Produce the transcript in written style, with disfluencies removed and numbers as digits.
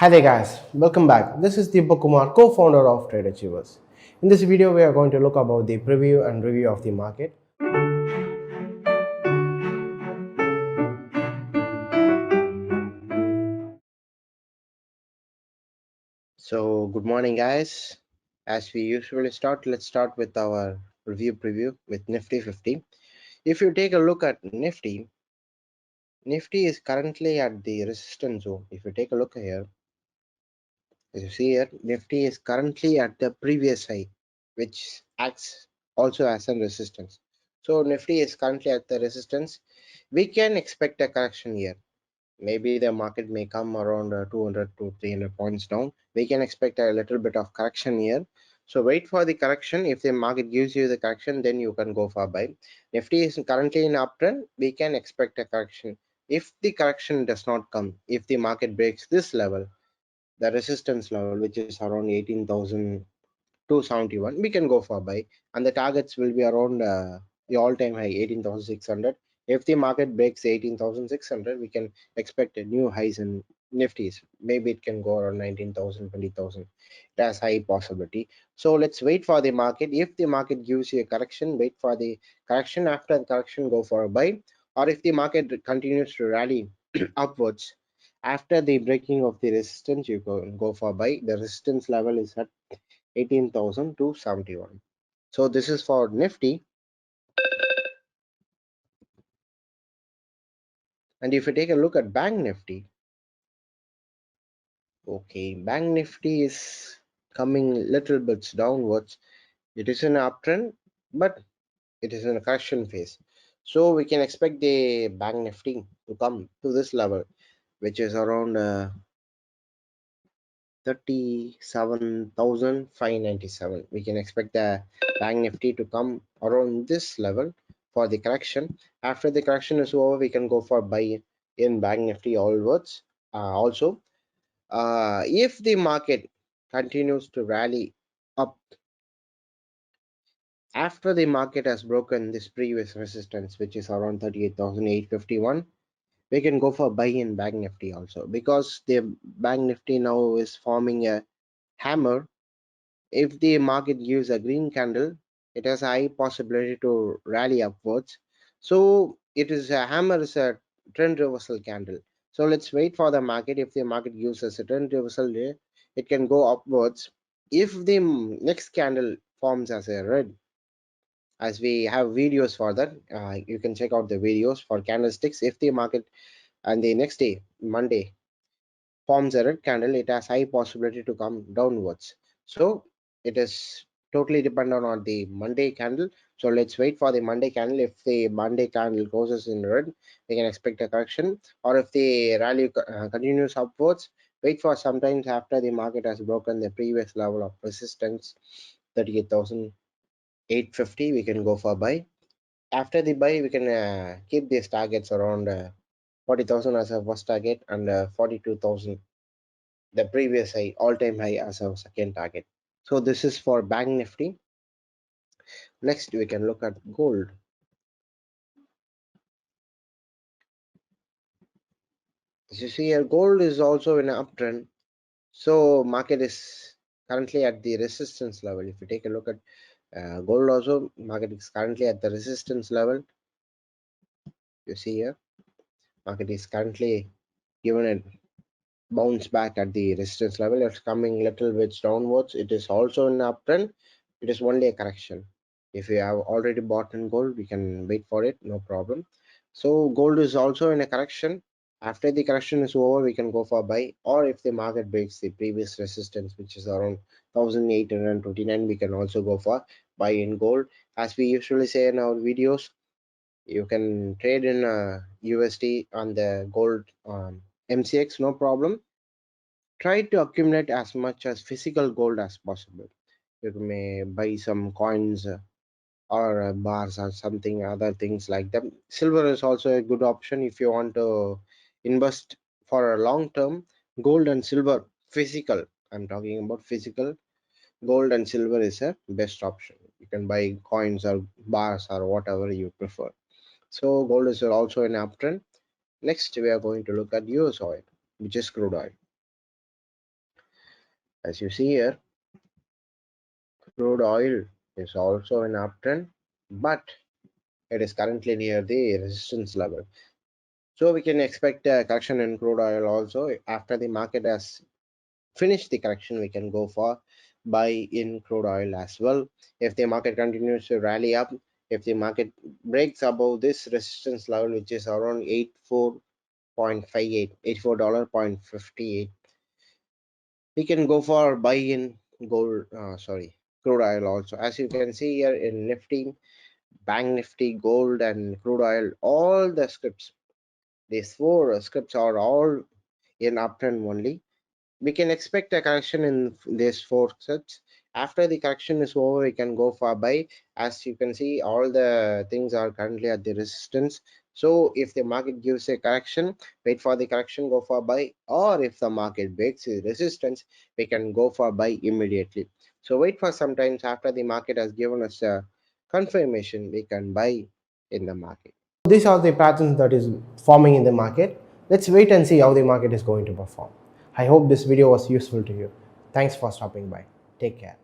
Hi there guys, welcome back. This is Deepak Kumar, co-founder of tradeachievers. In this video, we are going to look about the preview and review of the market. So good morning guys. As we usually start, let's start with our review preview with Nifty 50. If you take a look at Nifty is currently at the resistance zone. If you take a look here, as you see here, Nifty is currently at the previous high, which acts also as a resistance. So Nifty is currently at the resistance. We can expect a correction here. Maybe the market may come around 200 to 300 points down. We can expect a little bit of correction here. So wait for the correction. If the market gives you the correction, then you can go for buy. Nifty is currently in uptrend. We can expect a correction. If the correction does not come, if the market breaks this level, the resistance level, which is around 18,271, we can go for buy, and the targets will be around the all-time high 18,600. If the market breaks 18,600, we can expect a new highs in Nifties. Maybe it can go around 19,000, 20,000. It has high possibility. So let's wait for the market. If the market gives you a correction, wait for the correction. After the correction, go for a buy. Or if the market continues to rally upwards, after the breaking of the resistance, you can go for buy. The resistance level is at 18,271. So this is for Nifty. And if you take a look at Bank Nifty, okay, Bank Nifty is coming little bits downwards. It is an uptrend, but it is in a correction phase. So we can expect the Bank Nifty to come to this level, which is around 37,597. We can expect the Bank Nifty to come around this level for the correction. After the correction is over, we can go for buy in Bank Nifty onwards. Also, if the market continues to rally up after the market has broken this previous resistance, which is around 38,851, we can go for buy in Bank Nifty also, because the Bank Nifty now is forming a hammer. If the market gives a green candle, it has a high possibility to rally upwards. So it is a hammer is a trend reversal candle. So let's wait for the market. If the market gives us a trend reversal there, it can go upwards. If the next candle forms as a red, as we have videos for that, you can check out the videos for candlesticks. If the market and the next day, Monday, forms a red candle, it has high possibility to come downwards. So it is totally dependent on the Monday candle. So let's wait for the Monday candle. If the Monday candle closes in red, we can expect a correction. Or if the rally continues upwards, wait for sometimes after the market has broken the previous level of resistance, 38,850, we can go for buy. After the buy, we can keep these targets around 40,000 as a first target, and 42,000, the previous high, all-time high, as our second target. So this is for Bank Nifty. Next, we can look at gold. As you see here, gold is also in an uptrend. So market is currently at the resistance level. If you take a look at gold also, market is currently at the resistance level. You see here, market is currently given a bounce back at the resistance level. It's coming little bit downwards. It is also in uptrend. It is only a correction. If you have already bought in gold, we can wait for it, no problem. So gold is also in a correction. After the correction is over, we can go for buy. Or if the market breaks the previous resistance, which is around 1829, we can also go for buy in gold. As we usually say in our videos, you can trade in USD on the gold MCX, no problem. Try to accumulate as much as physical gold as possible. You may buy some coins or bars or something, other things like that. Silver is also a good option if you want to invest for a long term. Gold and silver, physical, I'm talking about physical. Gold and silver is a best option. You can buy coins or bars or whatever you prefer. So gold is also an uptrend. Next, we are going to look at US oil, which is crude oil. As you see here, crude oil is also an uptrend, but it is currently near the resistance level. So we can expect a correction in crude oil also. After the market has finished the correction, we can go for buy in crude oil as well. If the market continues to rally up, if the market breaks above this resistance level, which is around 84.58, $84.58, we can go for buy in crude oil also. As you can see here in Nifty, Banknifty, gold, and crude oil, all the scripts, these four scripts are all in uptrend only. We can expect a correction in these four sets. After the correction is over, we can go for buy. As you can see, all the things are currently at the resistance. So if the market gives a correction, wait for the correction, go for buy. Or if the market breaks the resistance, we can go for buy immediately. So wait for some times. After the market has given us a confirmation, we can buy in the market. These are the patterns that is forming in the market. Let's wait and see how the market is going to perform. I hope this video was useful to you. Thanks for stopping by. Take care.